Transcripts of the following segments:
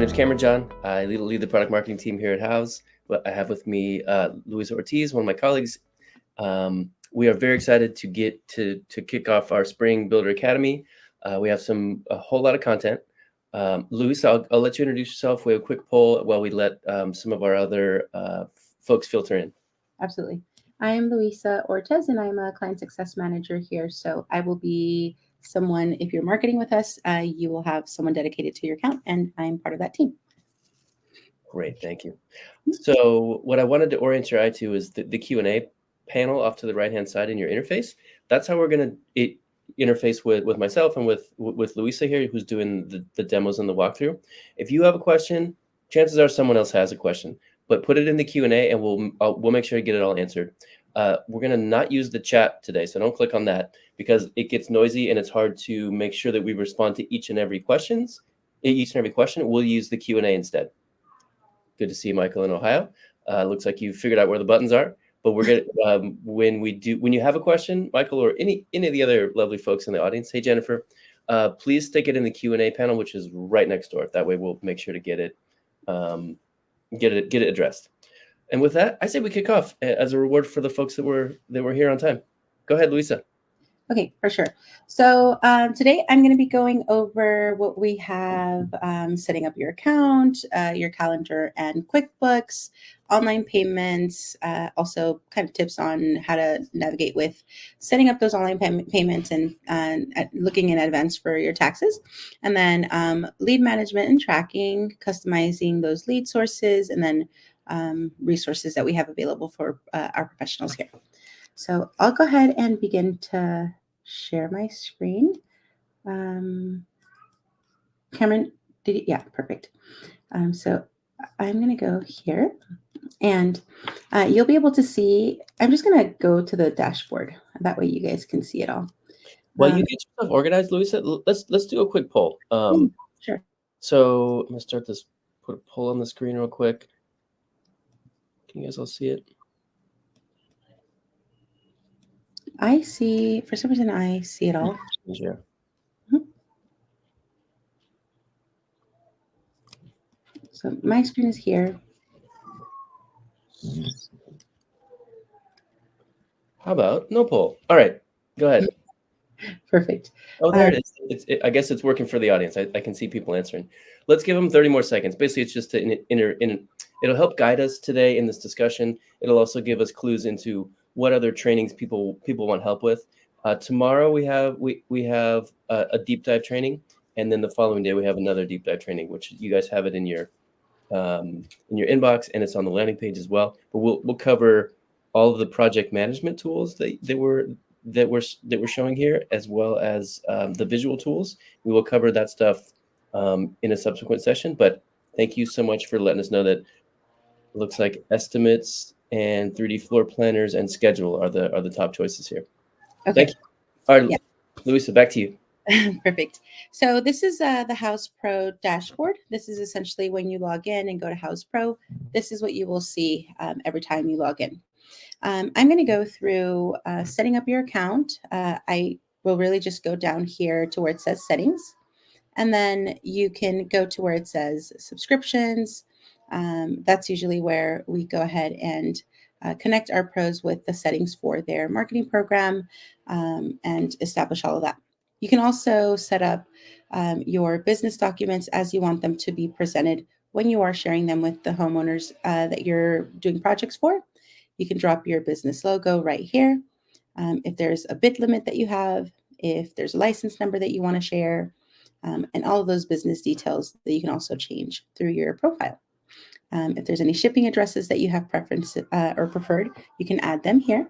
name's Cameron John. I lead the product marketing team here at Houzz. But I have with me Luisa Ortiz, one of my colleagues. We are very excited to get to kick off our Spring Builder Academy. We have a whole lot of content. Luisa, I'll let you introduce yourself. We have a quick poll while we let some of our other folks filter in. Absolutely. I am Luisa Ortiz, and I'm a client success manager here. So I will be someone, if you're marketing with us, you will have someone dedicated to your account, and I'm part of that team. Great, thank you. So what I wanted to orient your eye to is the Q&A panel off to the right-hand side in your interface. That's how we're going to interface with myself and with Luisa here, who's doing the demos and the walkthrough. If you have a question, chances are someone else has a question, but put it in the Q&A and we'll make sure to get it all answered. We're going to not use the chat today, so don't click on that because it gets noisy and it's hard to make sure that we respond to each and every question. We'll use the Q&A instead. Good to see you, Michael, in Ohio. Looks like you figured out where the buttons are. But we're gonna when you have a question, Michael, or any of the other lovely folks in the audience, hey Jennifer, please stick it in the Q&A panel, which is right next door. That way, we'll make sure to get it addressed. And with that, I say we kick off as a reward for the folks that were here on time. Go ahead, Luisa. Okay, for sure. So today I'm going to be going over what we have, setting up your account, your calendar and QuickBooks, online payments, also kind of tips on how to navigate with setting up those online payments and looking in advance for your taxes. And then lead management and tracking, customizing those lead sources, and then resources that we have available for our professionals here. So I'll go ahead and begin to share my screen. Cameron, yeah, perfect. So I'm going to go here and you'll be able to see, I'm just going to go to the dashboard. That way you guys can see it all. While you get yourself organized, Luisa, let's do a quick poll. Sure. So I'm going to start this, put a poll on the screen real quick. Can you guys all see it? I see, for some reason, I see it all. Yeah. So my screen is here. How about no poll? All right, go ahead. Perfect. Oh, there it is. I guess it's working for the audience. I can see people answering. Let's give them 30 more seconds. Basically, it's just it'll help guide us today in this discussion. It'll also give us clues into what other trainings people want help with. Tomorrow we have a deep dive training, and then the following day we have another deep dive training, which you guys have it in your inbox, and it's on the landing page as well. But we'll cover all of the project management tools that we're showing here, as well as the visual tools. We will cover that stuff in a subsequent session. But thank you so much for letting us know that it looks like estimates and 3D floor planners and schedule are the top choices here. Okay. Thank you. All right, yeah. Luisa, back to you. Perfect. So this is the Houzz Pro dashboard. This is essentially when you log in and go to Houzz Pro. This is what you will see every time you log in. I'm going to go through setting up your account. I will really just go down here to where it says settings. And then you can go to where it says subscriptions. That's usually where we go ahead and connect our pros with the settings for their marketing program and establish all of that. You can also set up your business documents as you want them to be presented when you are sharing them with the homeowners that you're doing projects for. You can drop your business logo right here. If there's a bid limit that you have, if there's a license number that you want to share, and all of those business details that you can also change through your profile. If there's any shipping addresses that you have preference or preferred, you can add them here.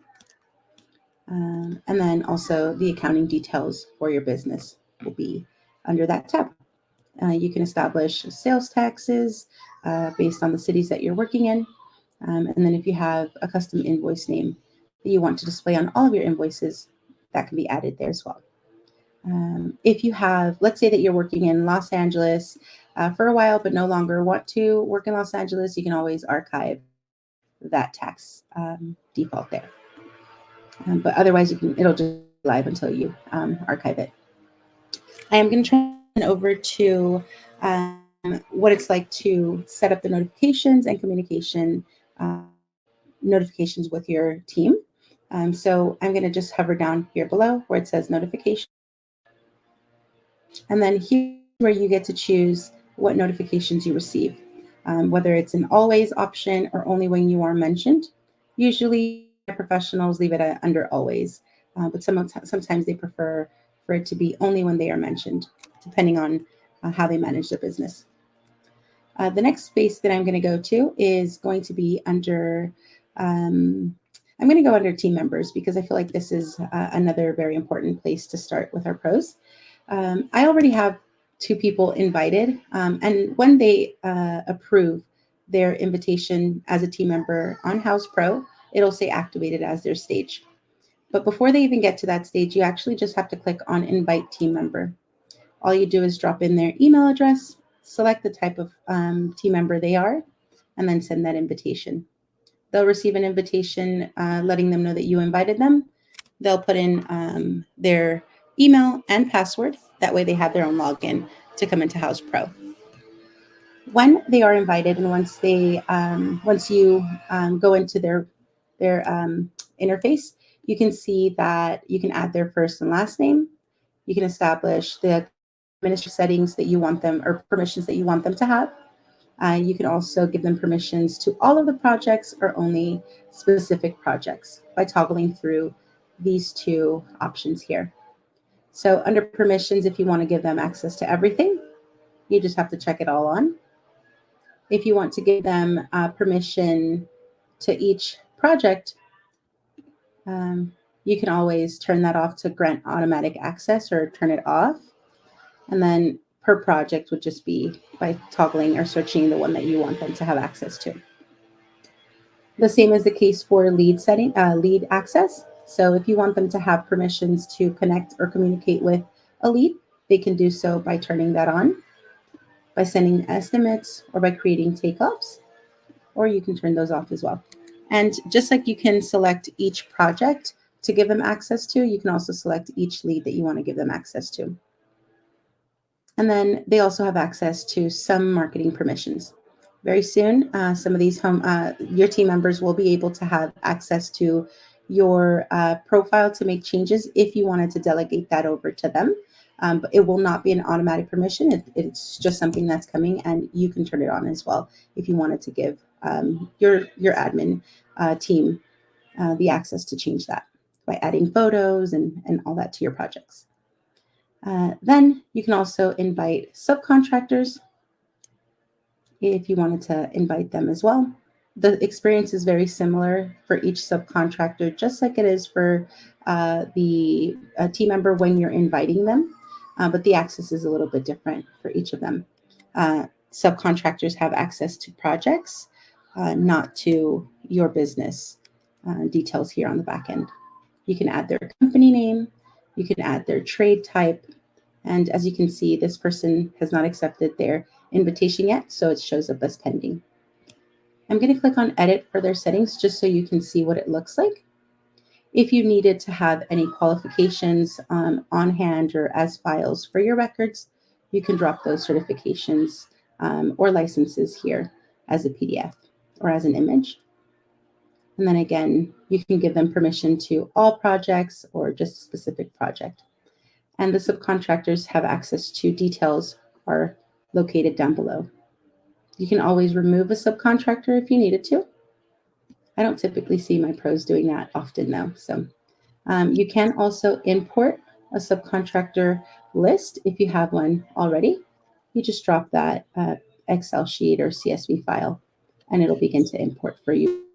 And then also the accounting details for your business will be under that tab. You can establish sales taxes based on the cities that you're working in. And then if you have a custom invoice name that you want to display on all of your invoices, that can be added there as well. If you have, let's say that you're working in Los Angeles for a while, but no longer want to work in Los Angeles, you can always archive that tax default there. But otherwise, it'll just be live until you archive it. I am going to turn over to what it's like to set up the notifications and notifications with your team. So I'm going to just hover down here below where it says notification. And then here's where you get to choose what notifications you receive, whether it's an always option or only when you are mentioned. Usually professionals leave it under always, but sometimes they prefer for it to be only when they are mentioned, depending on how they manage their business. The next space that I'm going to go to is going to be under, I'm going to go under team members because I feel like this is another very important place to start with our pros. I already have 2 people invited, and when they approve their invitation as a team member on Houzz Pro, it'll say activated as their stage. But before they even get to that stage, you actually just have to click on invite team member. All you do is drop in their email address, select the type of team member they are, and then send that invitation. They'll receive an invitation letting them know that you invited them. They'll put in their email and password. That way they have their own login to come into Houzz Pro. When they are invited and once you go into their interface, you can see that you can add their first and last name. You can establish the administrative settings that you want them or permissions that you want them to have. You can also give them permissions to all of the projects or only specific projects by toggling through these 2 options here. So under permissions, if you want to give them access to everything, you just have to check it all on. If you want to give them permission to each project, you can always turn that off to grant automatic access or turn it off. And then per project would just be by toggling or searching the one that you want them to have access to. The same is the case for lead access. So if you want them to have permissions to connect or communicate with a lead, they can do so by turning that on, by sending estimates, or by creating takeoffs, or you can turn those off as well. And just like you can select each project to give them access to, you can also select each lead that you want to give them access to. And then they also have access to some marketing permissions. Very soon, some of these your team members will be able to have access to your profile to make changes if you wanted to delegate that over to them. But it will not be an automatic permission. It's just something that's coming, and you can turn it on as well if you wanted to give your admin team the access to change that by adding photos and all that to your projects. Then you can also invite subcontractors if you wanted to invite them as well. The experience is very similar for each subcontractor, just like it is for the team member when you're inviting them, but the access is a little bit different for each of them. Subcontractors have access to projects, not to your business details here on the back end. You can add their company name, you can add their trade type, and as you can see, this person has not accepted their invitation yet, so it shows up as pending. I'm going to click on edit for their settings just so you can see what it looks like. If you needed to have any qualifications on hand or as files for your records, you can drop those certifications or licenses here as a PDF or as an image. And then again, you can give them permission to all projects or just a specific project. And the subcontractors have access to details are located down below. You can always remove a subcontractor if you needed to. I don't typically see my pros doing that often though. So you can also import a subcontractor list if you have one already. You just drop that Excel sheet or CSV file and it'll begin to import for you.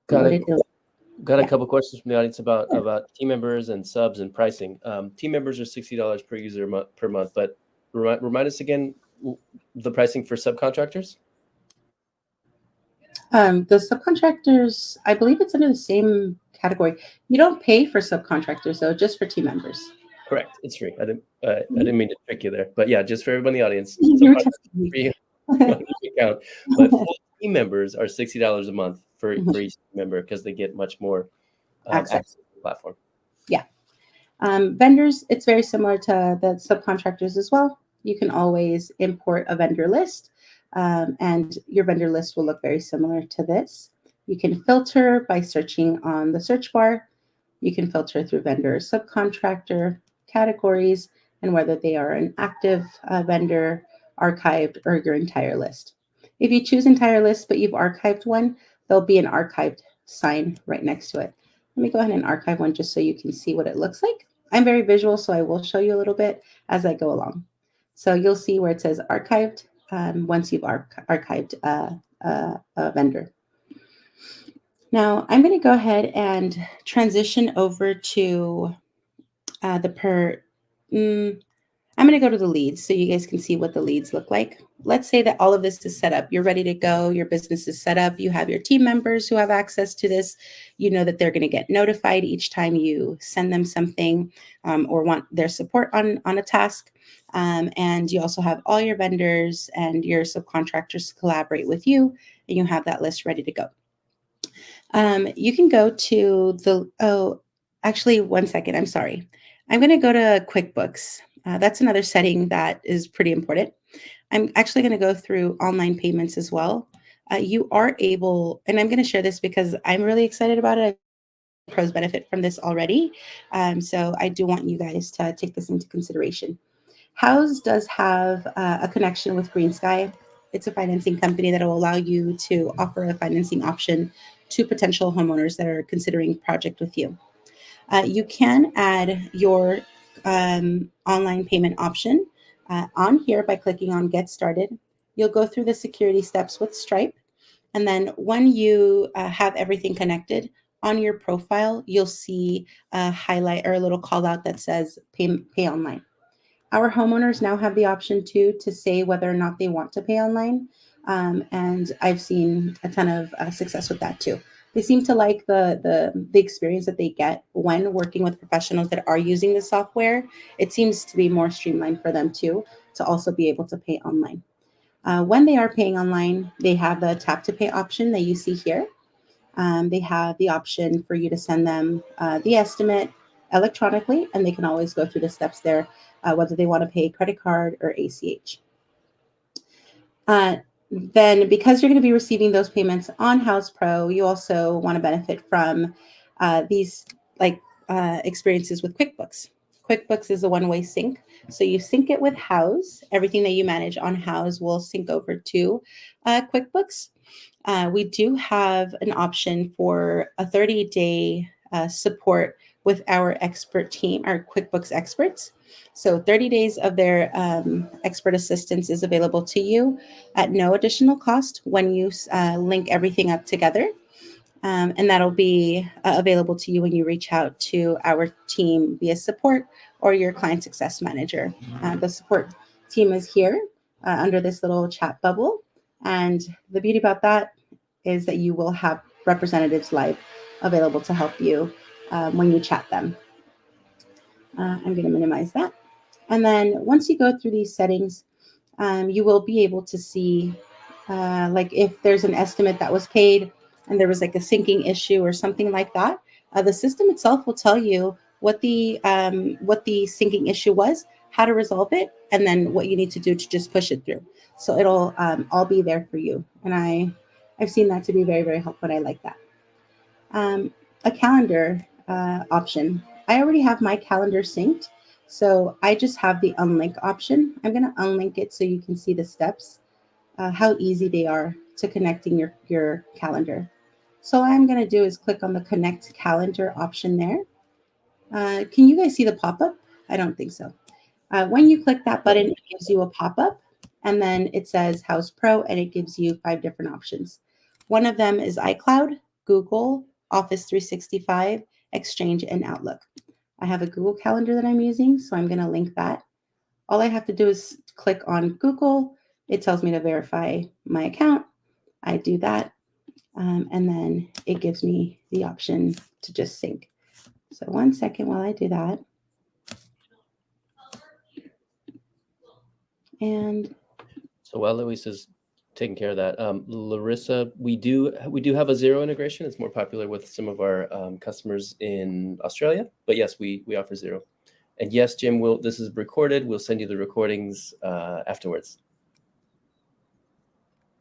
Got a couple questions from the audience about team members and subs and pricing. Team members are $60 per user per month, but remind us again the pricing for subcontractors. The subcontractors, I believe it's under the same category. You don't pay for subcontractors though, just for team members. Correct, it's free. I didn't mean to trick you there, but yeah, just for everyone in the audience. But full team members are $60 a month for each member because they get much more access to the platform. Yeah. Vendors, it's very similar to the subcontractors as well. You can always import a vendor list and your vendor list will look very similar to this. You can filter by searching on the search bar. You can filter through vendor, subcontractor, categories, and whether they are an active vendor, archived, or your entire list. If you choose entire list, but you've archived one, there'll be an archived sign right next to it. Let me go ahead and archive one just so you can see what it looks like. I'm very visual, so I will show you a little bit as I go along. So you'll see where it says archived once you've archived a vendor. Now I'm going to go ahead and transition over to I'm going to go to the leads so you guys can see what the leads look like. Let's say that all of this is set up. You're ready to go. Your business is set up. You have your team members who have access to this. You know that they're going to get notified each time you send them something or want their support on a task. And you also have all your vendors and your subcontractors collaborate with you, and you have that list ready to go. You can go to actually, one second. I'm sorry. I'm going to go to QuickBooks. That's another setting that is pretty important. I'm actually going to go through online payments as well. You are able, and I'm going to share this because I'm really excited about it. Pros benefit from this already. So I do want you guys to take this into consideration. Houzz does have a connection with Green Sky. It's a financing company that will allow you to offer a financing option to potential homeowners that are considering project with you. You can add your online payment option on here by clicking on Get Started. You'll go through the security steps with Stripe. And then when you have everything connected on your profile, you'll see a highlight or a little call out that says pay online. Our homeowners now have the option to say whether or not they want to pay online. And I've seen a ton of success with that too. They seem to like the experience that they get when working with professionals that are using the software. It seems to be more streamlined for them too, to also be able to pay online. When they are paying online, they have the tap to pay option that you see here. They have the option for you to send them the estimate electronically, and they can always go through the steps there, whether they want to pay credit card or ACH. Then because you're going to be receiving those payments on Houzz Pro, you also want to benefit from these experiences with QuickBooks. QuickBooks is a one-way sync. So you sync it with Houzz. Everything that you manage on Houzz will sync over to QuickBooks. We do have an option for a 30-day support with our expert team, our QuickBooks experts. So 30 days of their expert assistance is available to you at no additional cost when you link everything up together. And that'll be available to you when you reach out to our team via support or your client success manager. The support team is here under this little chat bubble. And the beauty about that is that you will have representatives live available to help you when you chat them. I'm going to minimize that. And then once you go through these settings, you will be able to see like if there's an estimate that was paid and there was like a syncing issue or something like that, the system itself will tell you what the syncing issue was, how to resolve it, and then what you need to do to just push it through. So it'll all be there for you. And I've seen that to be very, very helpful. I like that. A calendar option. I already have my calendar synced, so I just have the unlink option. I'm going to unlink it so you can see the steps, how easy they are to connecting your calendar. So all I'm going to do is click on the connect calendar option there. Can you guys see the pop-up? I don't think so. When you click that button, it gives you a pop-up, and then it says Houzz Pro, and it gives you 5 different options. One of them is iCloud, Google, Office 365, Exchange, and Outlook. I have a Google Calendar that I'm using, so I'm going to link that. All I have to do is click on Google. It tells me to verify my account. I do that, and then it gives me the option to just sync. So one second while I do that. And so while Luis is taking care of that, Larissa, we do have a Xero integration. It's more popular with some of our customers in Australia, but yes, we offer Xero. And yes, Jim, this is recorded. We'll send you the recordings afterwards.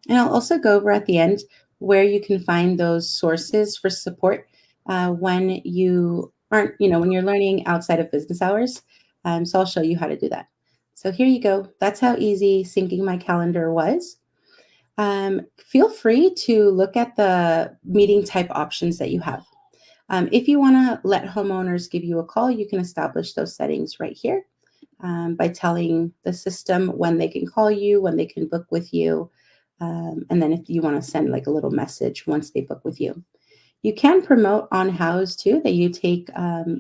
And I'll also go over at the end where you can find those sources for support when you aren't, when you're learning outside of business hours. So I'll show you how to do that. So here you go. That's how easy syncing my calendar was. Feel free to look at the meeting type options that you have. If you want to let homeowners give you a call, you can establish those settings right here by telling the system when they can call you, when they can book with you, and then if you want to send like a little message once they book with you. You can promote on Houzz too that you take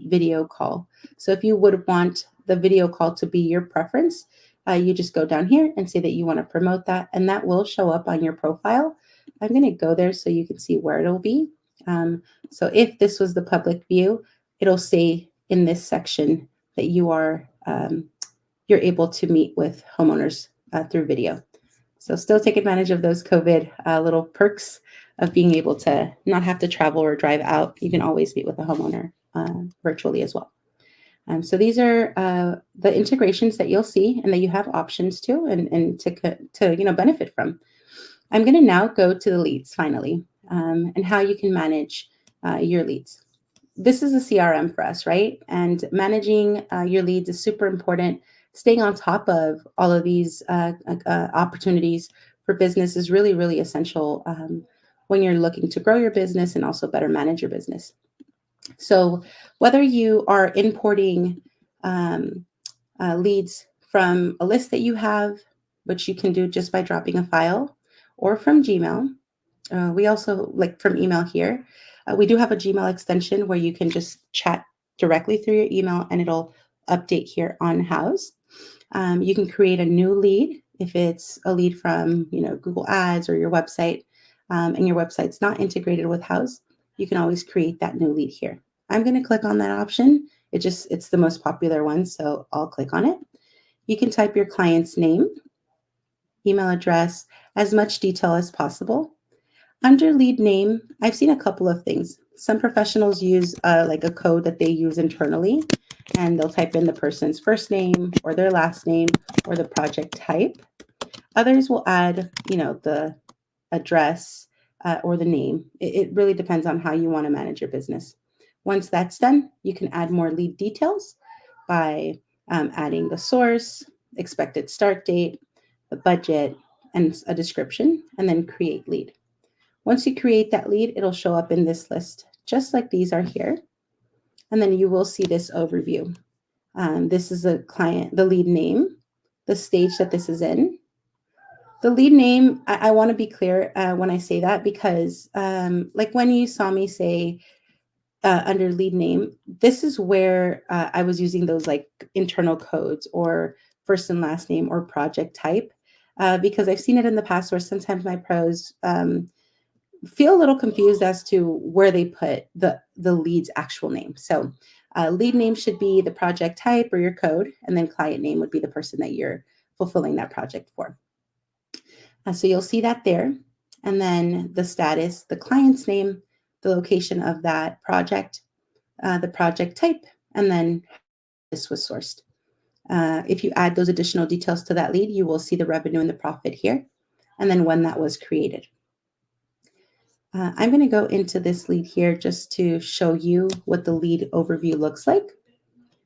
video call. So if you would want the video call to be your preference, you just go down here and say that you want to promote that, and that will show up on your profile. I'm going to go there so you can see where it'll be. So if this was the public view, it'll say in this section that you're able to meet with homeowners through video. So still take advantage of those COVID little perks of being able to not have to travel or drive out. You can always meet with a homeowner virtually as well. So these are the integrations that you'll see and that you have options to and to benefit from. I'm going to now go to the leads finally and how you can manage your leads. This is a CRM for us, right? And managing your leads is super important. Staying on top of all of these opportunities for business is really, really essential when you're looking to grow your business and also better manage your business. So whether you are importing leads from a list that you have, which you can do just by dropping a file, or from Gmail, we also like from email here. We do have a Gmail extension where you can just chat directly through your email and it'll update here on Houzz. You can create a new lead if it's a lead from Google Ads or your website, and your website's not integrated with Houzz. You can always create that new lead here. I'm going to click on that option. It's the most popular one, so I'll click on it. You can type your client's name, email address, as much detail as possible. Under lead name, I've seen a couple of things. Some professionals use like a code that they use internally, and they'll type in the person's first name or their last name or the project type. Others will add, the address or the name. It really depends on how you want to manage your business. Once that's done, you can add more lead details by adding the source, expected start date, the budget, and a description, and then create lead. Once you create that lead, it'll show up in this list, just like these are here. And then you will see this overview. This is the lead name, the stage that this is in. The lead name, I want to be clear when I say that, because like when you saw me say under lead name, this is where I was using those like internal codes or first and last name or project type, because I've seen it in the past where sometimes my pros feel a little confused as to where they put the lead's actual name. So lead name should be the project type or your code, and then client name would be the person that you're fulfilling that project for. So you'll see that there. And then the status, the client's name, the location of that project, the project type, and then this was sourced. If you add those additional details to that lead, you will see the revenue and the profit here, and then when that was created. I'm going to go into this lead here just to show you what the lead overview looks like.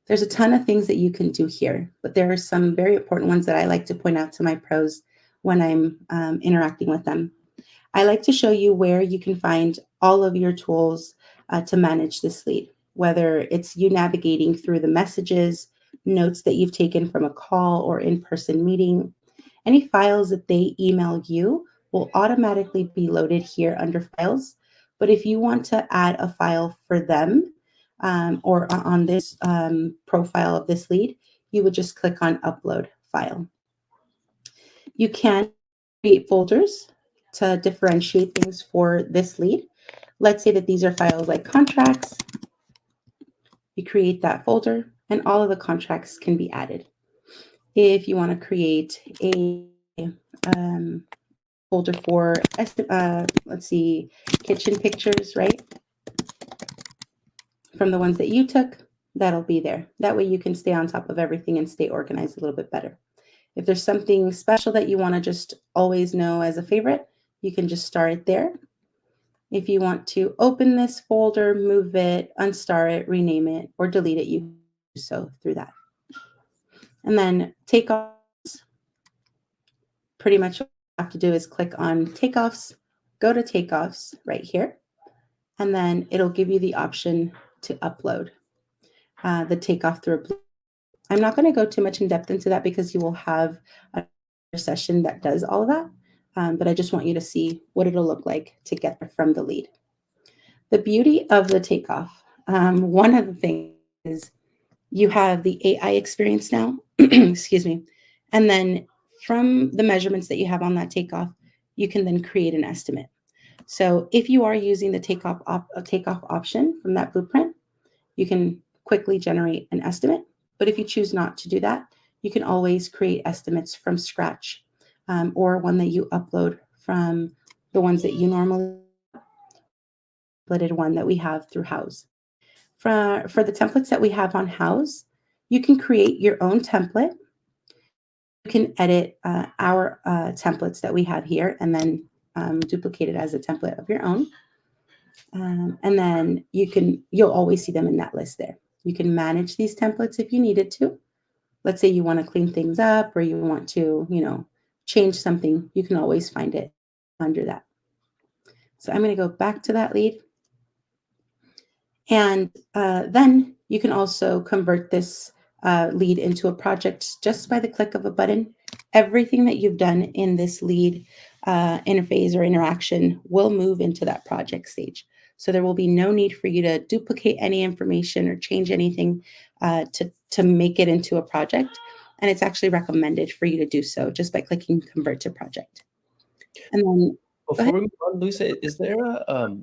There's a ton of things that you can do here, but there are some very important ones that I like to point out to my pros when I'm interacting with them. I like to show you where you can find all of your tools to manage this lead, whether it's you navigating through the messages, notes that you've taken from a call or in-person meeting. Any files that they email you will automatically be loaded here under files. But if you want to add a file for them or on this profile of this lead, you would just click on upload file. You can create folders to differentiate things for this lead. Let's say that these are files like contracts. You create that folder and all of the contracts can be added. If you want to create a folder for, let's see, kitchen pictures, right? From the ones that you took, that'll be there. That way you can stay on top of everything and stay organized a little bit better. If there's something special that you want to just always know as a favorite, you can just star it there. If you want to open this folder, move it, unstar it, rename it, or delete it, you can do so through that. And then takeoffs, pretty much what you have to do is click on takeoffs, go to takeoffs right here, and then it'll give you the option to upload the takeoff through a Blue. I'm not going to go too much in depth into that because you will have a session that does all of that. But I just want you to see what it'll look like to get there from the lead. The beauty of the takeoff, one of the things is you have the AI experience now, excuse me, and then from the measurements that you have on that takeoff, you can then create an estimate. So if you are using the takeoff option from that blueprint, you can quickly generate an estimate. But if you choose not to do that, you can always create estimates from scratch, or one that you upload from the ones that you normally uploaded, one that we have through Houzz. For the templates that we have on Houzz, you can create your own template. You can edit our templates that we have here and then duplicate it as a template of your own. And then you'll always see them in that list there. You can manage these templates if you needed to. Let's say you want to clean things up or you want to, change something, you can always find it under that. So I'm going to go back to that lead. And then you can also convert this lead into a project just by the click of a button. Everything that you've done in this lead interface or interaction will move into that project stage. So there will be no need for you to duplicate any information or change anything to make it into a project. And it's actually recommended for you to do so just by clicking convert to project. And then before we move on, Luisa, is there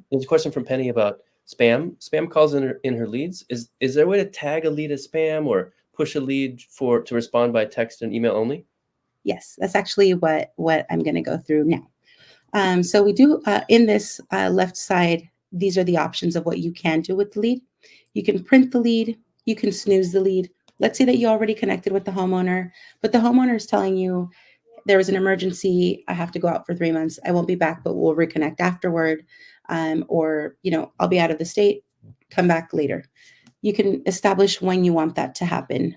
there's a question from Penny about spam calls in her leads. Is there a way to tag a lead as spam or push a lead to respond by text and email only? Yes, that's actually what I'm going to go through now. So we do in this left side, these are the options of what you can do with the lead. You can print the lead. You can snooze the lead. Let's say that you already connected with the homeowner, but the homeowner is telling you there was an emergency. I have to go out for 3 months. I won't be back, but we'll reconnect afterward. Or, I'll be out of the state, come back later. You can establish when you want that to happen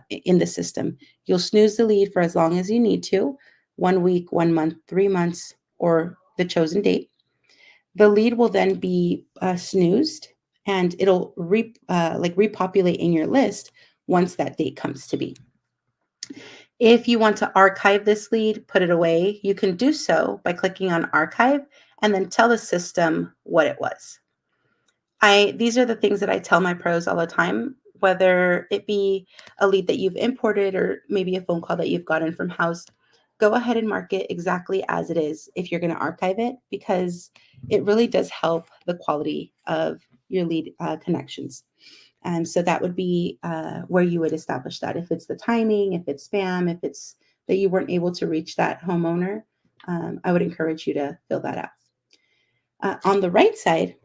in the system. You'll snooze the lead for as long as you need to, 1 week, 1 month, 3 months, or the chosen date. The lead will then be snoozed and it'll repopulate in your list once that date comes to be. If you want to archive this lead, put it away, you can do so by clicking on archive and then tell the system what it was. These are the things that I tell my pros all the time, whether it be a lead that you've imported or maybe a phone call that you've gotten from Houzz. Go ahead and mark it exactly as it is if you're going to archive it, because it really does help the quality of your lead connections. And so that would be where you would establish that. If it's the timing, if it's spam, if it's that you weren't able to reach that homeowner, I would encourage you to fill that out. On the right side,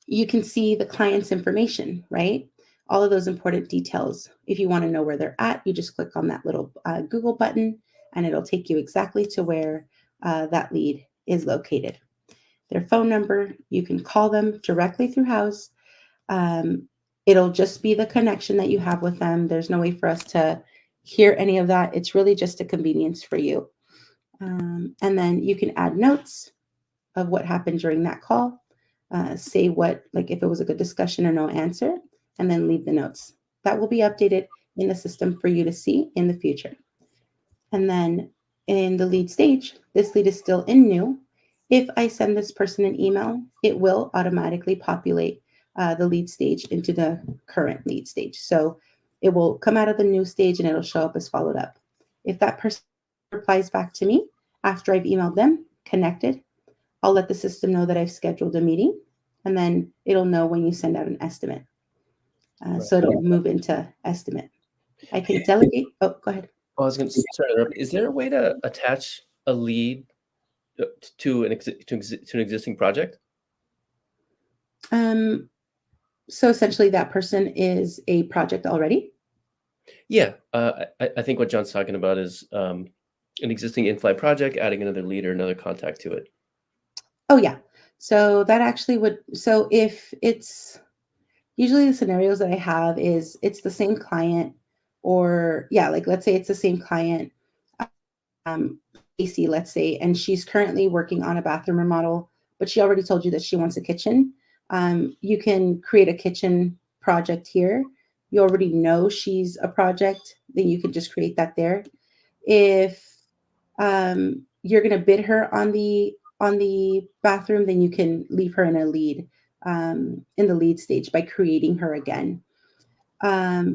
you can see the client's information, right? All of those important details. If you want to know where they're at, you just click on that little Google button and it'll take you exactly to where that lead is located. Their phone number, you can call them directly through Houzz. It'll just be the connection that you have with them. There's no way for us to hear any of that. It's really just a convenience for you. And then you can add notes of what happened during that call. Say if it was a good discussion or no answer, and then leave the notes. That will be updated in the system for you to see in the future. And then in the lead stage, this lead is still in new. If I send this person an email, it will automatically populate the lead stage into the current lead stage. So it will come out of the new stage and it'll show up as followed up. If that person replies back to me after I've emailed them, connected, I'll let the system know that I've scheduled a meeting, and then it'll know when you send out an estimate. Right. So it'll move into estimate. I can delegate. Oh, go ahead. I was going to interrupt. Is there a way to attach a lead to an existing project? So essentially, that person is a project already. Yeah, I think what John's talking about is an existing in-flight project, adding another lead or another contact to it. Oh yeah. So that actually would, so if it's usually the scenarios that I have is it's the same client, or yeah, like let's say it's the same client, AC, let's say, and she's currently working on a bathroom remodel, but she already told you that she wants a kitchen. You can create a kitchen project here. You already know she's a project, then you can just create that there. If you're going to bid her on the bathroom, then you can leave her in a lead, in the lead stage by creating her again.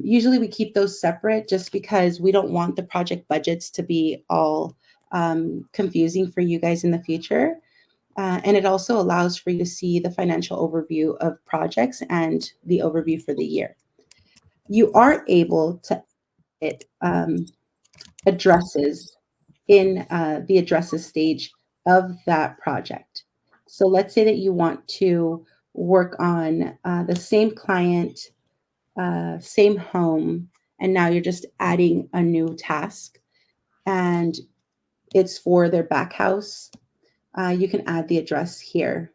Usually we keep those separate just because we don't want the project budgets to be all confusing for you guys in the future. And it also allows for you to see the financial overview of projects and the overview for the year. You are able to edit addresses in the addresses stage of that project. So let's say that you want to work on the same client, same home, and now you're just adding a new task, and it's for their back house. You can add the address here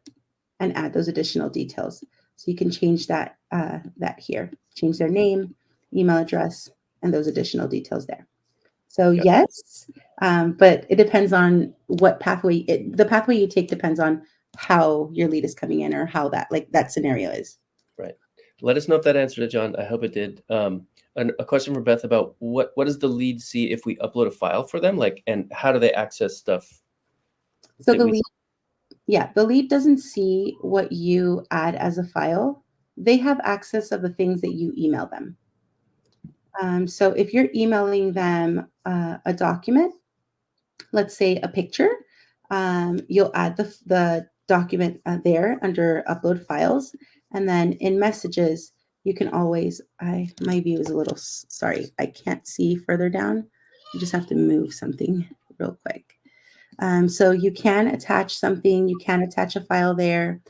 and add those additional details. So you can change that that here, change their name, email address, and those additional details there. So Got yes, but it depends on what pathway. The pathway you take depends on how your lead is coming in or how that like that scenario is. Right. Let us know if that answered it, John. I hope it did. And a question for Beth about what does the lead see if we upload a file for them, like, and how do they access stuff So that the we? lead, yeah, the lead doesn't see what you add as a file. They have access of the things that you email them. So if you're emailing them a document, let's say a picture, you'll add the document there under upload files. And then in messages, you can always, my view is a little, sorry, I can't see further down. You just have to move something real quick. So you can attach something, you can attach a file there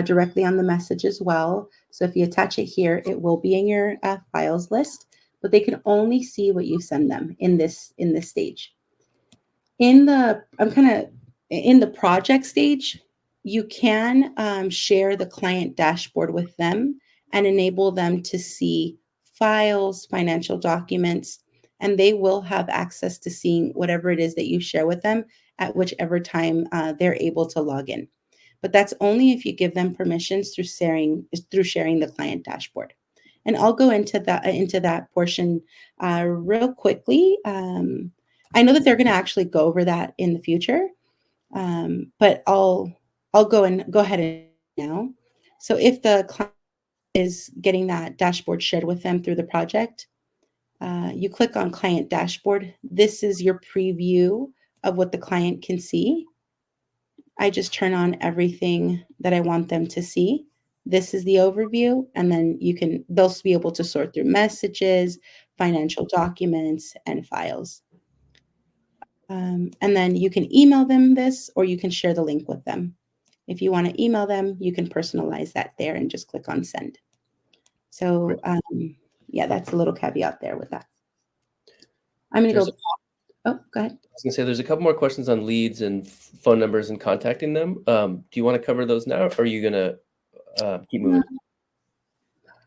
directly on the message as well. So if you attach it here, it will be in your files list, but they can only see what you send them in this stage. I'm kind of in the project stage, you can share the client dashboard with them and enable them to see files, financial documents, and they will have access to seeing whatever it is that you share with them at whichever time they're able to log in. But that's only if you give them permissions through sharing the client dashboard. And I'll go into that portion real quickly. I know that they're going to actually go over that in the future, but I'll go ahead and now. So if the client is getting that dashboard shared with them through the project, you click on Client Dashboard. This is your preview of what the client can see. I just turn on everything that I want them to see. This is the overview, and then they'll be able to sort through messages, financial documents, and files. And then you can email them this, or you can share the link with them. If you want to email them, you can personalize that there and just click on send. So yeah, that's a little caveat there with that. I'm going to go. Oh, go ahead. I was going to say there's a couple more questions on leads and phone numbers and contacting them. Do you want to cover those now, or are you going to keep moving?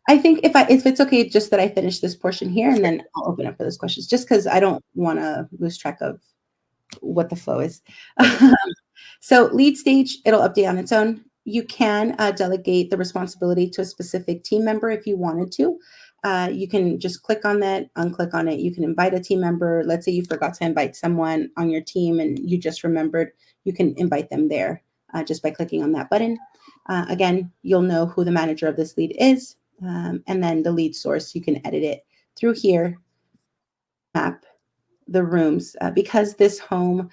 I think if it's okay, just that I finish this portion here, and then I'll open up for those questions, just because I don't want to lose track of what the flow is. So lead stage, it'll update on its own. You can delegate the responsibility to a specific team member if you wanted to. You can just click on that, unclick on it. You can invite a team member. Let's say you forgot to invite someone on your team and you just remembered, you can invite them there just by clicking on that button. Again, you'll know who the manager of this lead is. And then the lead source, you can edit it through here, map the rooms. Because this home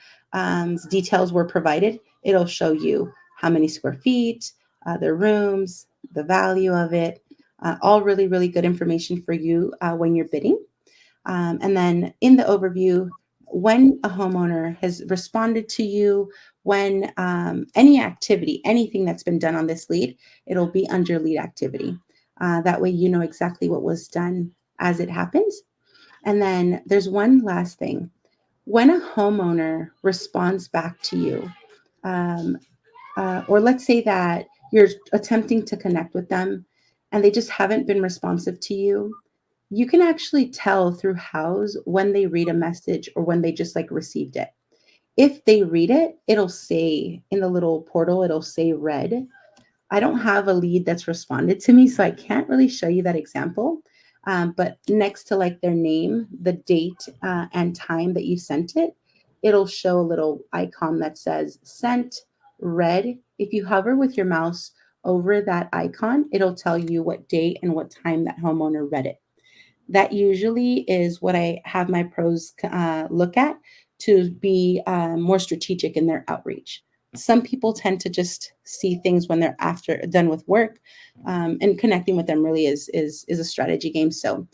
details were provided, it'll show you how many square feet, the rooms, the value of it, all really, really good information for you when you're bidding. And then in the overview, when a homeowner has responded to you, when any activity, anything that's been done on this lead, it'll be under lead activity. That way you know exactly what was done as it happens. And then there's one last thing. When a homeowner responds back to you, or let's say that you're attempting to connect with them and they just haven't been responsive to you, you can actually tell through Houzz when they read a message or when they just like received it. If they read it, it'll say in the little portal, it'll say read. I don't have a lead that's responded to me, so I can't really show you that example. But next to like their name, the date and time that you sent it, it'll show a little icon that says sent, read. If you hover with your mouse over that icon, it'll tell you what date and what time that homeowner read it. That usually is what I have my pros look at to be more strategic in their outreach. Some people tend to just see things when they're after done with work, and connecting with them really is a strategy game. So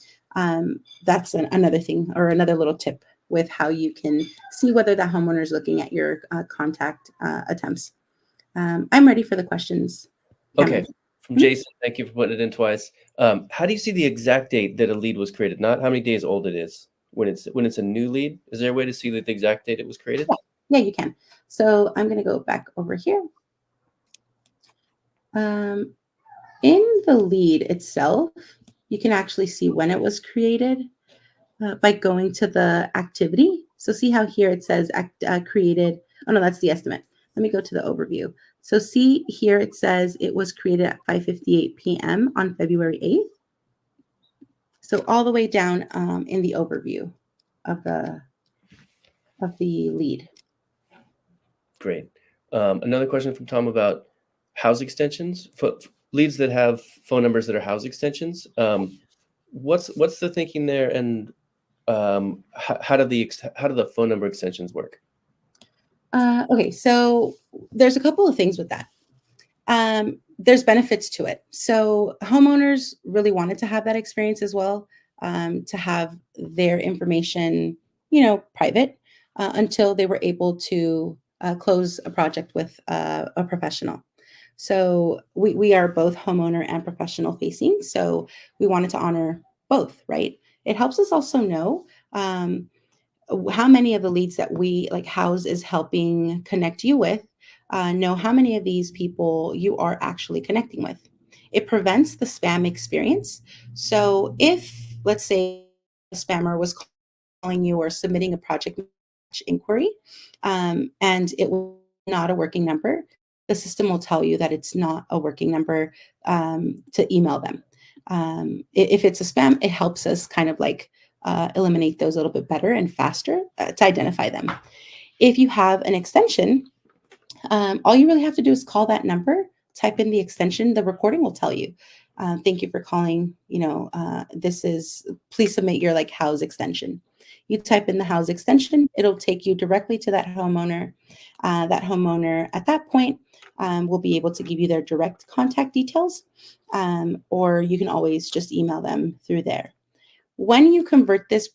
that's another thing or another little tip with how you can see whether the homeowner is looking at your contact attempts. I'm ready for the questions. Okay. Cameron. From Jason, thank you for putting it in twice. How do you see the exact date that a lead was created? Not how many days old it is when it's a new lead. Is there a way to see the exact date it was created? Yeah, you can. So I'm going to go back over here. In the lead itself, you can actually see when it was created by going to the activity. So see how here it says created. Oh, no, that's the estimate. Let me go to the overview. So see here it says it was created at 5:58 p.m. on February 8th. So all the way down in the overview of the lead. Great. Another question from Tom about Houzz extensions, leads that have phone numbers that are Houzz extensions. What's the thinking there, and how do the phone number extensions work? Okay, so there's a couple of things with that. There's benefits to it. So homeowners really wanted to have that experience as well, to have their information, private, until they were able to close a project with a professional. So we are both homeowner and professional facing. So we wanted to honor both, right? It helps us also know how many of the leads that we like Houzz is helping connect you with, know how many of these people you are actually connecting with. It prevents the spam experience. So if, let's say, a spammer was calling you or submitting a project inquiry, and it was not a working number, the system will tell you that it's not a working number to email them. If it's a spam, it helps us kind of like eliminate those a little bit better and faster to identify them. If you have an extension, all you really have to do is call that number, type in the extension, the recording will tell you, thank you for calling, please submit your like Houzz extension. You type in the Houzz extension, it'll take you directly to that homeowner. That homeowner at that point will be able to give you their direct contact details, or you can always just email them through there. When you convert this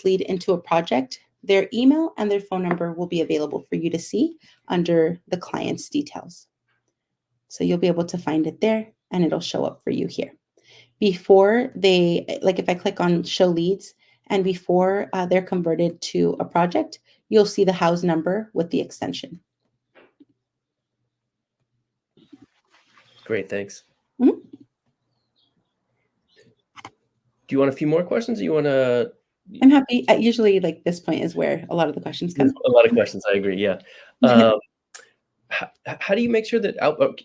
lead into a project, their email and their phone number will be available for you to see under the client's details. So you'll be able to find it there and it'll show up for you here. Before if I click on show leads and before they're converted to a project, you'll see the Houzz number with the extension. Great, thanks. Mm-hmm. Do you want a few more questions, or you want to? I'm happy. Usually, like this point is where a lot of the questions come. A lot of questions. I agree. Yeah. How do you make sure that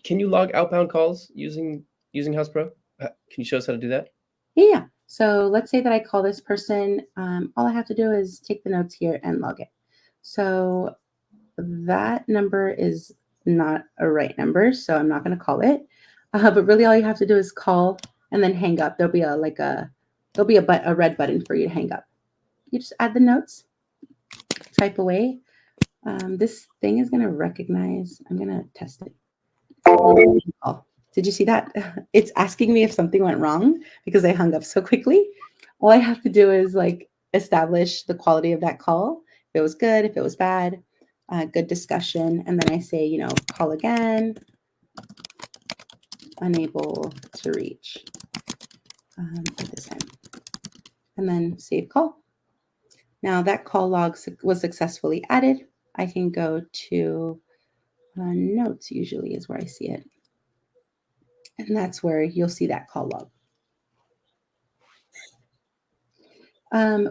can you log outbound calls using Houzz Pro? Can you show us how to do that? Yeah. So let's say that I call this person. All I have to do is take the notes here and log it. So that number is not a right number, so I'm not going to call it. But really, all you have to do is call and then hang up. There'll be a red button for you to hang up. You just add the notes, type away. This thing is going to recognize. I'm going to test it. Did you see that? It's asking me if something went wrong because I hung up so quickly. All I have to do is like establish the quality of that call. If it was good, if it was bad, good discussion. And then I say, call again, unable to reach at this time. And then save call. Now that call log was successfully added. I can go to notes, usually is where I see it. And that's where you'll see that call log.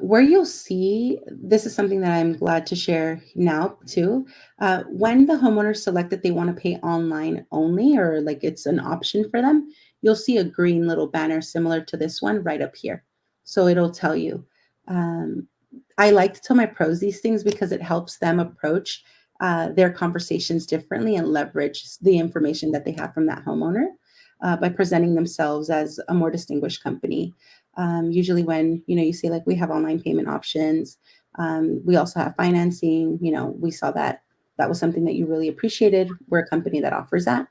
Where you'll see, this is something that I'm glad to share now too. When the homeowner select that they want to pay online only, or like it's an option for them, you'll see a green little banner similar to this one right up here. So it'll tell you. I like to tell my pros these things because it helps them approach their conversations differently and leverage the information that they have from that homeowner by presenting themselves as a more distinguished company. Usually when, you say like we have online payment options, we also have financing, we saw that was something that you really appreciated. We're a company that offers that.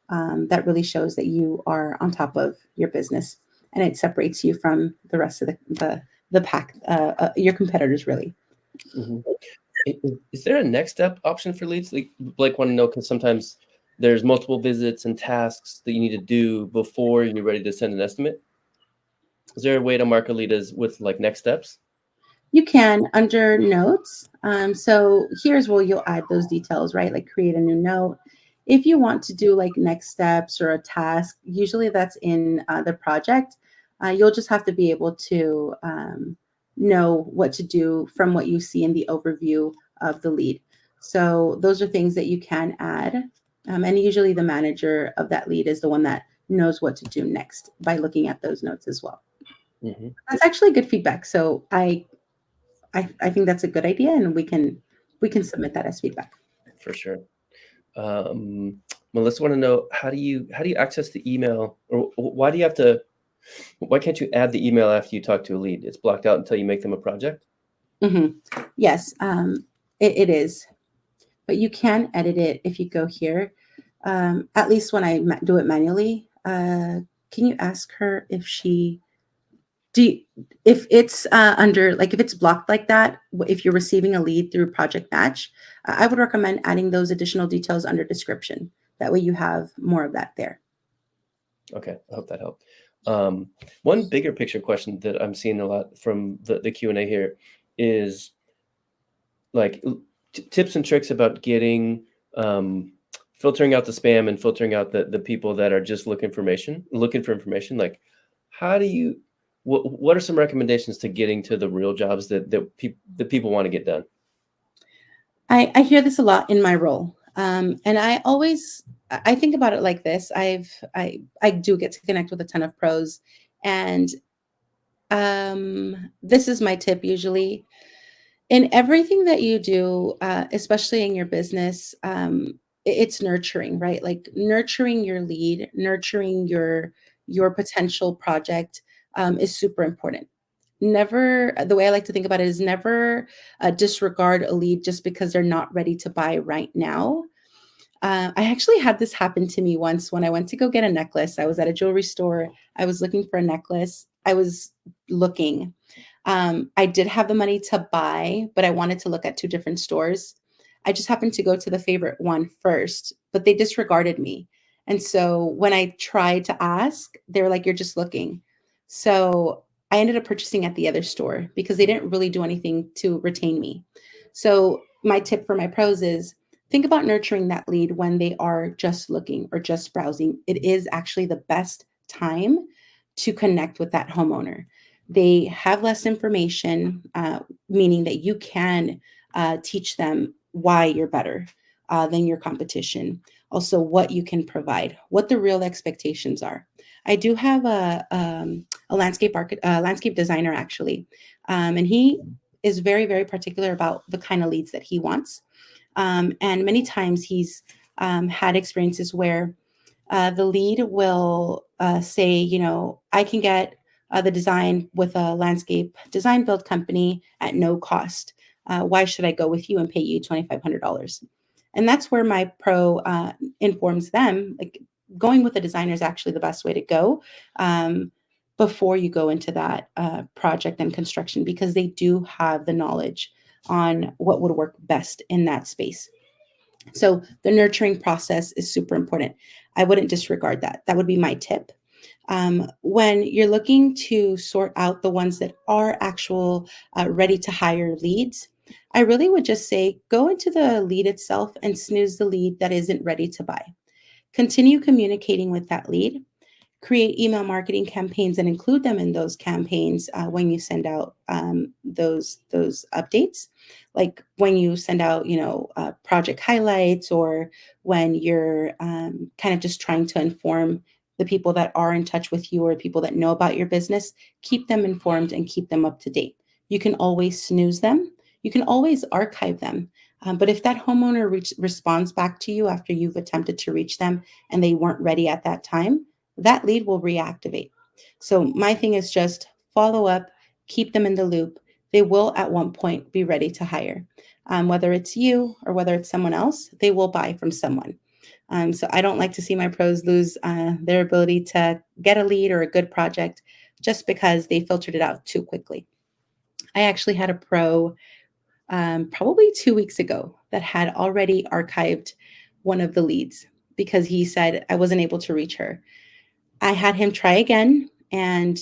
That really shows that you are on top of your business, and it separates you from the rest of the pack, your competitors really. Mm-hmm. Is there a next step option for leads? Like want to know, because sometimes there's multiple visits and tasks that you need to do before you're ready to send an estimate. Is there a way to mark a lead as with like next steps? You can under notes. So here's where you'll add those details, right? Like create a new note. If you want to do like next steps or a task, usually that's in the project. You'll just have to be able to know what to do from what you see in the overview of the lead. So those are things that you can add. And usually the manager of that lead is the one that knows what to do next by looking at those notes as well. Mm-hmm. That's actually good feedback. So I think that's a good idea, and we can submit that as feedback. For sure. Melissa want to know, how do you access the email, or why can't you add the email after you talk to a lead? It's blocked out until you make them a project? Mm-hmm. Yes, it is. But you can edit it if you go here. At least when I do it manually. Can you ask her if if it's under, like if it's blocked like that, if you're receiving a lead through Project Match, I would recommend adding those additional details under description. That way you have more of that there. Okay, I hope that helped. One bigger picture question that I'm seeing a lot from the Q&A here is like tips and tricks about getting, filtering out the spam and filtering out the people that are just looking for information. Like, how do you, what are some recommendations to getting to the real jobs that people want to get done? I hear this a lot in my role. And I think about it like this. I do get to connect with a ton of pros, and this is my tip usually. In everything that you do, especially in your business, it's nurturing, right? Like nurturing your lead, nurturing your potential project is super important. Never, the way I like to think about it is never disregard a lead just because they're not ready to buy right now. I actually had this happen to me once when I went to go get a necklace. I was at a jewelry store. I was looking for a necklace. I was looking. I did have the money to buy, but I wanted to look at two different stores. I just happened to go to the favorite one first, but they disregarded me. And so when I tried to ask, they were like, "You're just looking." So I ended up purchasing at the other store because they didn't really do anything to retain me. So my tip for my pros is think about nurturing that lead when they are just looking or just browsing. It is actually the best time to connect with that homeowner. They have less information, meaning that you can teach them why you're better than your competition. Also, what you can provide, what the real expectations are. I do have a landscape designer actually, and he is very, very particular about the kind of leads that he wants. And many times he's had experiences where the lead will say, I can get the design with a landscape design build company at no cost. Why should I go with you and pay you $2,500? And that's where my pro informs them, like going with a designer is actually the best way to go before you go into that project and construction, because they do have the knowledge on what would work best in that space. So the nurturing process is super important. I wouldn't disregard that. That would be my tip. When you're looking to sort out the ones that are actual ready to hire leads, I really would just say go into the lead itself and snooze the lead that isn't ready to buy. Continue communicating with that lead. Create email marketing campaigns and include them in those campaigns when you send out those updates, like when you send out project highlights, or when you're kind of just trying to inform the people that are in touch with you or people that know about your business. Keep them informed and keep them up to date. You can always snooze them. You can always archive them. But if that homeowner responds back to you after you've attempted to reach them and they weren't ready at that time, that lead will reactivate. So my thing is just follow up, keep them in the loop. They will at one point be ready to hire. Whether it's you or whether it's someone else, they will buy from someone. So I don't like to see my pros lose their ability to get a lead or a good project just because they filtered it out too quickly. I actually had a pro probably 2 weeks ago that had already archived one of the leads because he said I wasn't able to reach her. I had him try again, and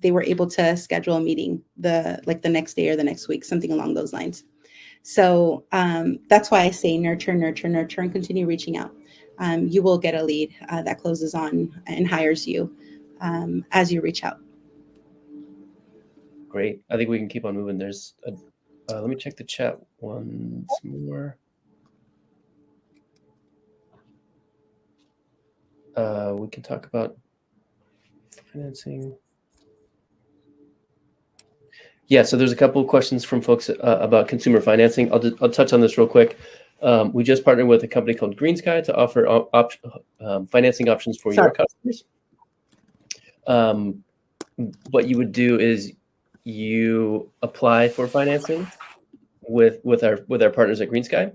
they were able to schedule a meeting the next day or the next week, something along those lines. So that's why I say nurture, nurture, nurture, and continue reaching out. You will get a lead that closes on and hires you as you reach out. Great. I think we can keep on moving. Let me check the chat once more. We can talk about financing. Yeah, so there's a couple of questions from folks about consumer financing. I'll touch on this real quick. We just partnered with a company called Green Sky to offer financing options for your customers. What you would do is you apply for financing with our partners at Green Sky.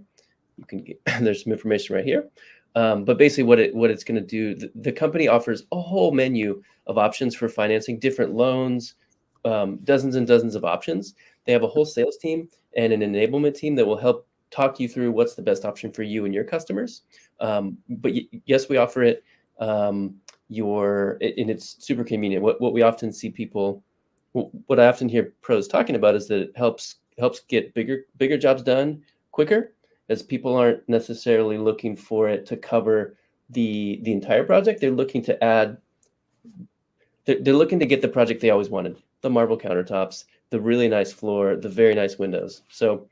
You can there's some information right here. But basically what it's going to do, the company offers a whole menu of options for financing, different loans, dozens and dozens of options. They have a whole sales team and an enablement team that will help talk you through what's the best option for you and your customers. But yes, we offer it. And it's super convenient. What we often see people, what I often hear pros talking about is that it helps get bigger jobs done quicker, as people aren't necessarily looking for it to cover the entire project. They're looking to add. They're looking to get the project they always wanted: the marble countertops, the really nice floor, the very nice windows. So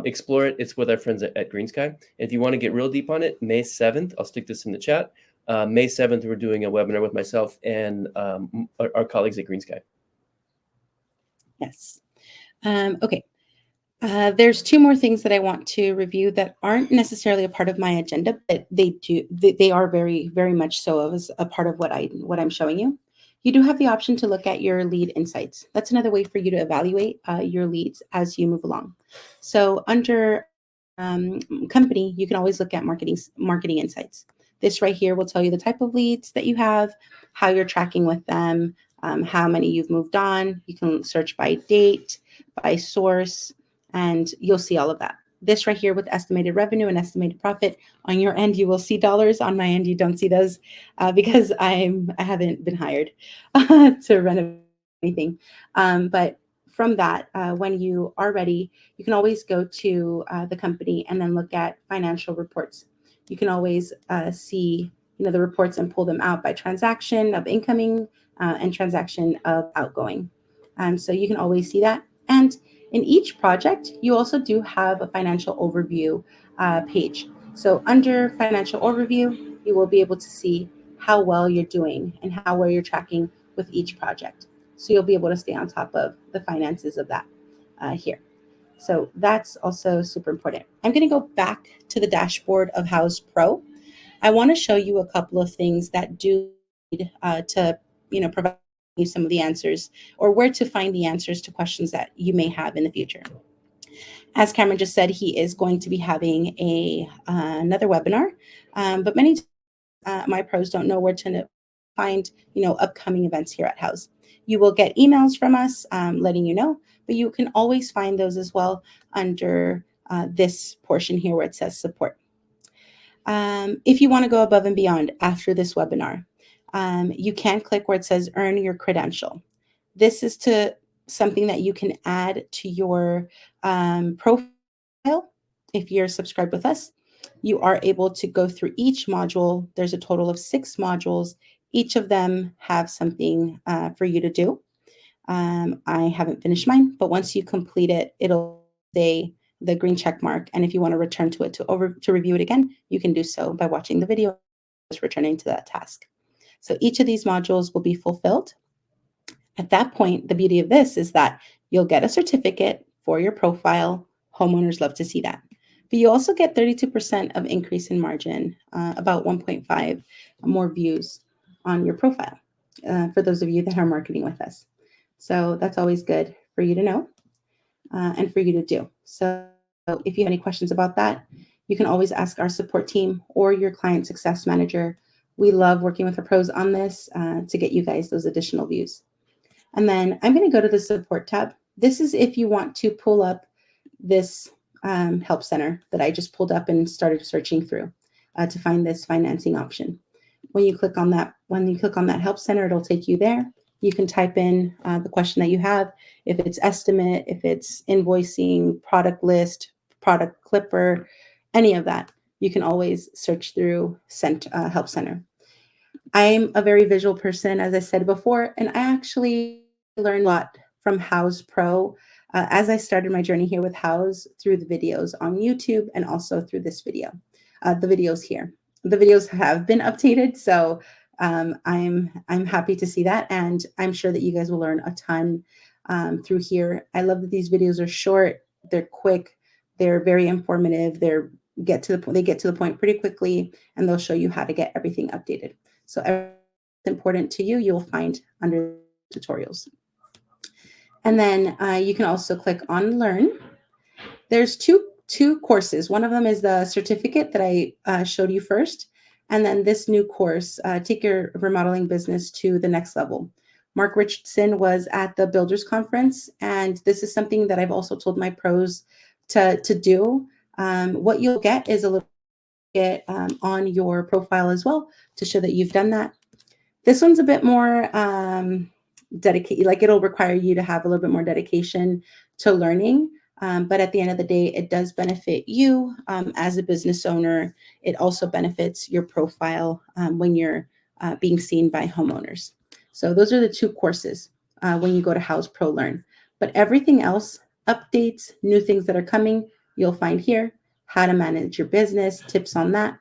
explore it. It's with our friends at Green Sky. If you want to get real deep on it, May 7th, I'll stick this in the chat. May 7th, we're doing a webinar with myself and our colleagues at Green Sky. Yes. Okay. There's two more things that I want to review that aren't necessarily a part of my agenda, but they are very, very much so as a part of what I'm showing you. You do have the option to look at your lead insights. That's another way for you to evaluate your leads as you move along. So under company, you can always look at marketing insights. This right here will tell you the type of leads that you have, how you're tracking with them, how many you've moved on. You can search by date, by source, and you'll see all of that. This right here with estimated revenue and estimated profit. On your end, you will see dollars. On my end, you don't see those because I haven't been hired to run anything. But from that, when you are ready, you can always go to the company and then look at financial reports. You can always see the reports and pull them out by transaction of incoming and transaction of outgoing. So you can always see that. And in each project, you also do have a financial overview page. So under financial overview, you will be able to see how well you're doing and how well you're tracking with each project. So you'll be able to stay on top of the finances of that here. So that's also super important. I'm going to go back to the dashboard of Houzz Pro. I want to show you a couple of things that do need to provide you some of the answers, or where to find the answers to questions that you may have in the future. As Cameron just said, he is going to be having another webinar, but many my pros don't know where to find upcoming events here at Houzz. You will get emails from us letting you know, but you can always find those as well under this portion here where it says support. If you want to go above and beyond after this webinar, you can click where it says earn your credential. This is to something that you can add to your profile. If you're subscribed with us, you are able to go through each module. There's a total of 6 modules. Each of them have something for you to do. I haven't finished mine, but once you complete it, it'll say the green check mark. And if you want to return to it to review it again, you can do so by watching the video, just returning to that task. So each of these modules will be fulfilled. At that point, the beauty of this is that you'll get a certificate for your profile. Homeowners love to see that. But you also get 32% of increase in margin, about 1.5 more views on your profile for those of you that are marketing with us. So that's always good for you to know and for you to do. So if you have any questions about that, you can always ask our support team or your client success manager. We love working with the pros on this to get you guys those additional views. And then I'm going to go to the support tab. This is if you want to pull up this help center that I just pulled up and started searching through to find this financing option. When you click on that help center, it'll take you there. You can type in the question that you have. If it's estimate, if it's invoicing, product list, product clipper, any of that, you can always search through help center. I'm a very visual person, as I said before, and I actually learned a lot from Houzz Pro as I started my journey here with Houzz through the videos on YouTube and also through this video, the videos here. The videos have been updated, so I'm happy to see that, and I'm sure that you guys will learn a ton through here. I love that these videos are short, they're quick, they're very informative, they get to the point pretty quickly, and they'll show you how to get everything updated. So everything that's important to you, you'll find under tutorials. And then you can also click on Learn. There's two courses. One of them is the certificate that I showed you first. And then this new course, Take Your Remodeling Business to the Next Level. Mark Richardson was at the Builders Conference, and this is something that I've also told my pros to do. What you'll get is a little bit on your profile as well to show that you've done that. This one's a bit more dedicated, like it'll require you to have a little bit more dedication to learning. But at the end of the day, it does benefit you as a business owner. It also benefits your profile when you're being seen by homeowners. So those are the 2 courses when you go to Houzz Pro Learn. But everything else, updates, new things that are coming, you'll find here. How to manage your business, tips on that.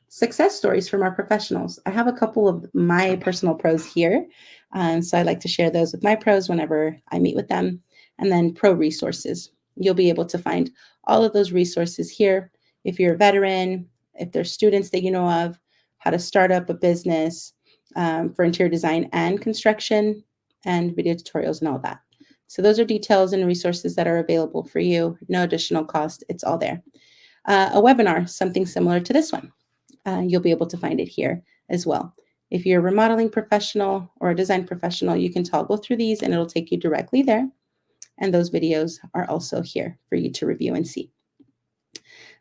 Success stories from our professionals. I have a couple of my personal pros here. So I like to share those with my pros whenever I meet with them. And then pro resources. You'll be able to find all of those resources here. If you're a veteran, if there's students that you know of, how to start up a business for interior design and construction, and video tutorials and all that. So those are details and resources that are available for you. No additional cost. It's all there. A webinar, something similar to this one. You'll be able to find it here as well. If you're a remodeling professional or a design professional, you can toggle through these and it'll take you directly there. And those videos are also here for you to review and see.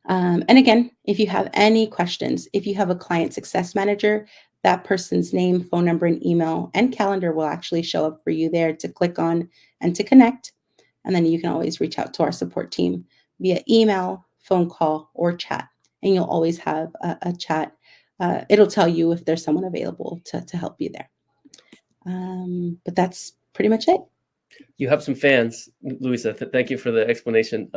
And again, if you have any questions, if you have a client success manager, that person's name, phone number, and email and calendar will actually show up for you there to click on and to connect. And then you can always reach out to our support team via email, phone call, or chat. And you'll always have a chat. It'll tell you if there's someone available to help you there. But that's pretty much it. You have some fans, Luisa. Thank you for the explanation.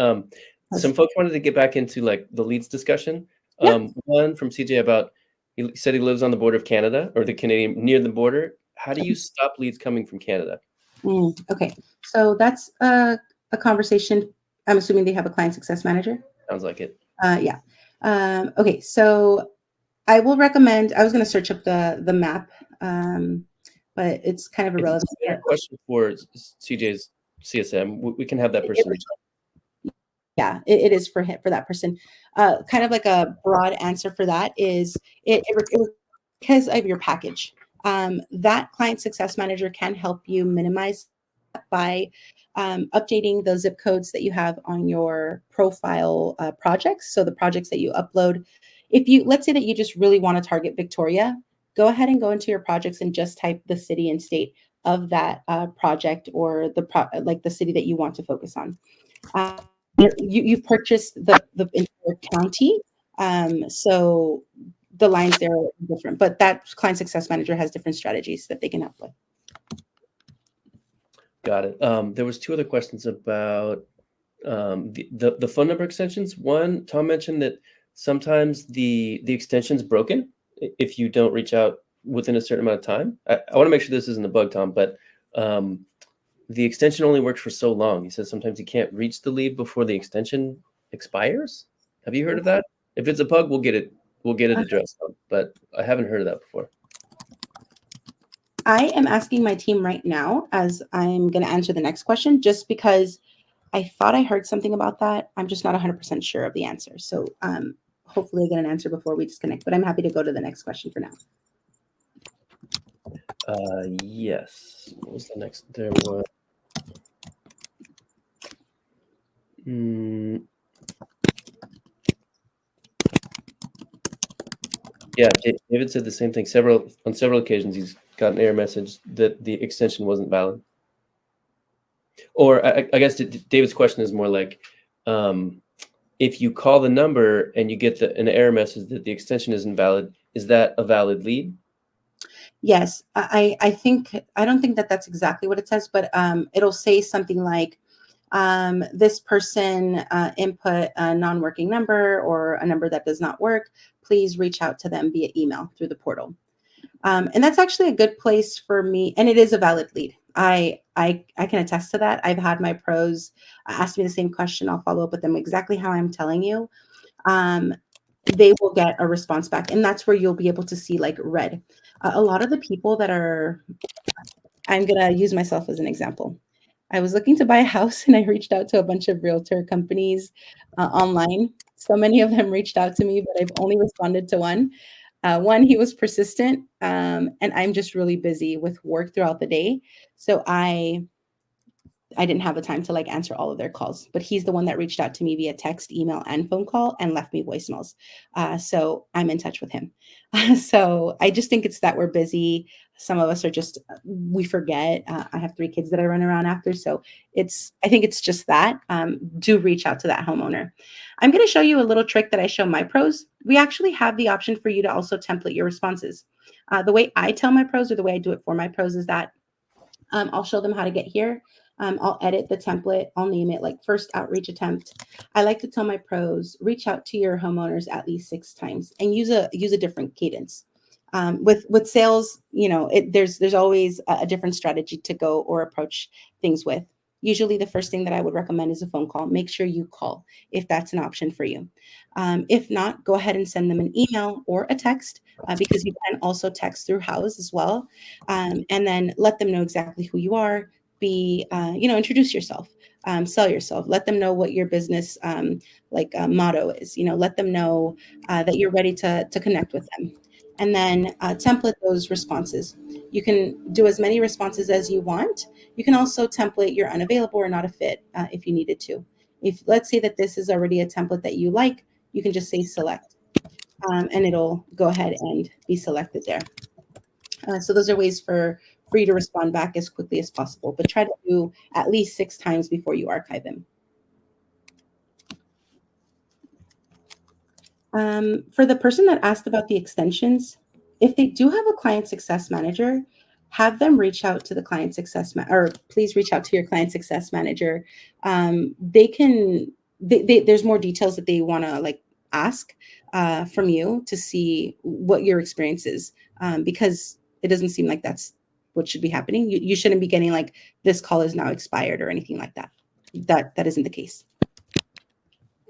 Some folks wanted to get back into like the leads discussion. Yeah. One from CJ about, he said he lives on the border of Canada, or the Canadian, near the border. How do you stop leads coming from Canada? Okay, so that's a conversation. I'm assuming they have a client success manager. Sounds like it. Yeah. Okay, so I will recommend, I was going to search up the map, but it's kind of irrelevant. It's a question for CJ's CSM. We can have that person. Yeah, it is for that person. Kind of like a broad answer for that is it because of your package. That client success manager can help you minimize by updating the zip codes that you have on your profile projects. So the projects that you upload, if you, let's say that you just really want to target Victoria, go ahead and go into your projects and just type the city and state of that project, or like the city that you want to focus on. Uh, you've purchased the entire county, so the lines there are different, but that client success manager has different strategies that they can help with. Got it. There was two other questions about the phone number extensions. One, Tom mentioned that sometimes the extension's broken if you don't reach out within a certain amount of time. I want to make sure this isn't a bug, Tom, but the extension only works for so long. He says sometimes you can't reach the lead before the extension expires. Have you heard of that? If it's a bug, we'll get it addressed, but I haven't heard of that before. I am asking my team right now as I'm going to answer the next question, just because I thought I heard something about that. I'm just not 100% sure of the answer. So hopefully I get an answer before we disconnect, but I'm happy to go to the next question for now. Yes. What was the next? There was. Yeah, David said the same thing. On several occasions, he's got an error message that the extension wasn't valid. Or I guess David's question is more like, if you call the number and you get an error message that the extension isn't valid, is that a valid lead? Yes, I don't think that that's exactly what it says, but it'll say something like, this person input a non-working number or a number that does not work. Please reach out to them via email through the portal. And that's actually a good place for me. And it is a valid lead. I can attest to that. I've had my pros ask me the same question. I'll follow up with them exactly how I'm telling you. They will get a response back. And that's where you'll be able to see like red. A lot of the people that are, I'm going to use myself as an example. I was looking to buy a house and I reached out to a bunch of realtor companies online. So many of them reached out to me, but I've only responded to one. One, he was persistent, and I'm just really busy with work throughout the day. So I didn't have the time to like answer all of their calls, but he's the one that reached out to me via text, email, and phone call and left me voicemails. So I'm in touch with him. So I just think it's that we're busy. Some of us are just, we forget. I have 3 kids that I run around after. So I think it's just that. Do reach out to that homeowner. I'm going to show you a little trick that I show my pros. We actually have the option for you to also template your responses. The way I tell my pros, or the way I do it for my pros, is that I'll show them how to get here. I'll edit the template. I'll name it like first outreach attempt. I like to tell my pros, reach out to your homeowners at least 6 times and use a different cadence. With sales, there's always a different strategy to go or approach things with. Usually the first thing that I would recommend is a phone call. Make sure you call if that's an option for you. If not, go ahead and send them an email or a text, because you can also text through Houzz as well. And then let them know exactly who you are. Introduce yourself, sell yourself, let them know what your business motto is, let them know that you're ready to connect with them. And then template those responses. You can do as many responses as you want. You can also template your unavailable or not a fit if you needed to. If let's say that this is already a template that you like, you can just say select, and it'll go ahead and be selected there. So those are ways for you to respond back as quickly as possible, but try to do at least 6 times before you archive them. For the person that asked about the extensions, if they do have a client success manager, have them reach out to the client success or please reach out to your client success manager. There's more details that they want to like ask from you to see what your experience is, because it doesn't seem like that's what should be happening. You shouldn't be getting like, this call is now expired or anything like that. That isn't the case.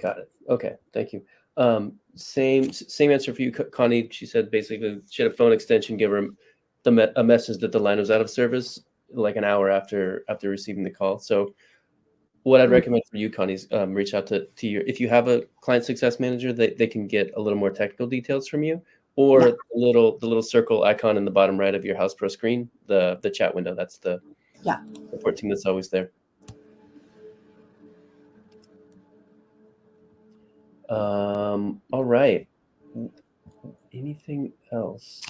Got it. Okay, thank you. Same answer for you, Connie. She said basically she had a phone extension give her a message that the line was out of service like an hour after receiving the call. So what I'd recommend for you, Connie, is reach out to your, if you have a client success manager, they can get a little more technical details from you, or the little circle icon in the bottom right of your Houzz Pro screen, the chat window. That's the support team that's always there. All right. Anything else?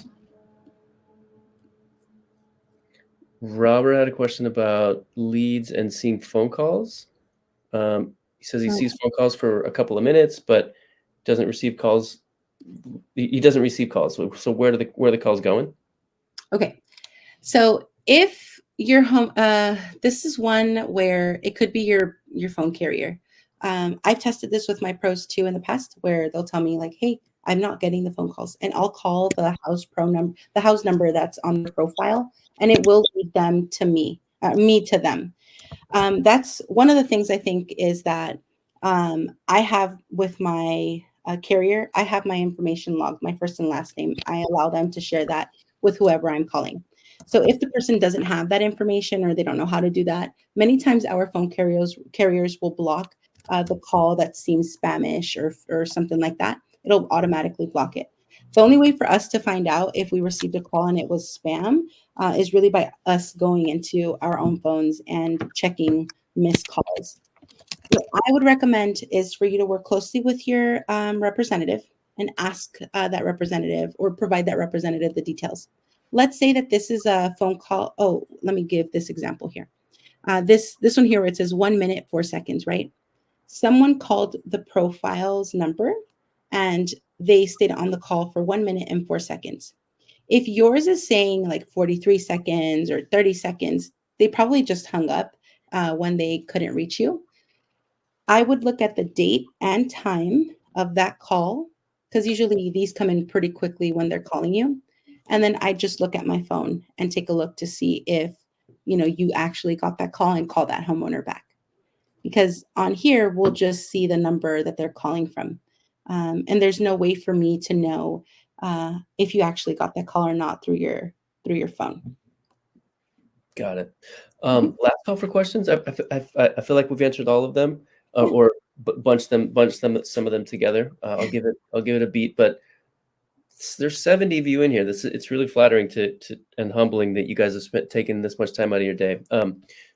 Robert had a question about leads and seeing phone calls. He says he sees phone calls for a couple of minutes, but doesn't receive calls. He doesn't receive calls. So where are the calls going? Okay. So if your home, this is one where it could be your phone carrier. I've tested this with my pros too in the past, where they'll tell me like, "Hey, I'm not getting the phone calls," and I'll call the Houzz Pro number, the Houzz number that's on the profile, and it will lead them to me, me to them. That's one of the things I think is that I have with my carrier, I have my information logged, my first and last name. I allow them to share that with whoever I'm calling. So if the person doesn't have that information or they don't know how to do that, many times our phone carriers will block the call that seems spamish or something like that. It'll automatically block it. The only way for us to find out if we received a call and it was spam is really by us going into our own phones and checking missed calls. What I would recommend is for you to work closely with your representative and ask that representative or provide that representative the details. Let's say that this is a phone call. Oh, let me give this example here. This one here where it says 1 minute 4 seconds, right? Someone called the profile's number and they stayed on the call for 1 minute and 4 seconds. If yours is saying like 43 seconds or 30 seconds, they probably just hung up when they couldn't reach you. I would look at the date and time of that call because usually these come in pretty quickly when they're calling you. And then I just look at my phone and take a look to see if, you actually got that call and call that homeowner back. Because on here, we'll just see the number that they're calling from. And there's no way for me to know if you actually got that call or not through your phone. Got it. Last call for questions. I feel like we've answered all of them, or bunch some of them together. I'll give it a beat, but there's 70 of you in here. It's really flattering to and humbling that you guys have taken this much time out of your day.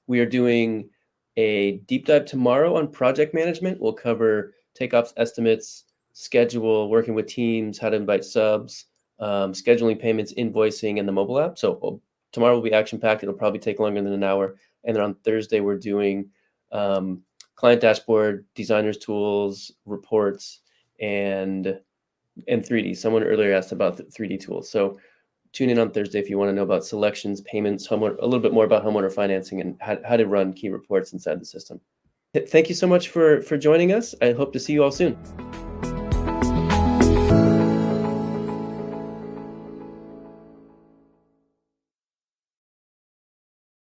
We are doing a deep dive tomorrow on project management. We'll cover takeoffs, estimates, schedule, working with teams, how to invite subs, scheduling payments, invoicing, and the mobile app. So tomorrow will be action-packed. It'll probably take longer than an hour. And then on Thursday, we're doing client dashboard, designers tools, reports, and 3D. Someone earlier asked about the 3D tools. So tune in on Thursday if you want to know about selections, payments, a little bit more about homeowner financing and how to run key reports inside the system. Thank you so much for joining us. I hope to see you all soon.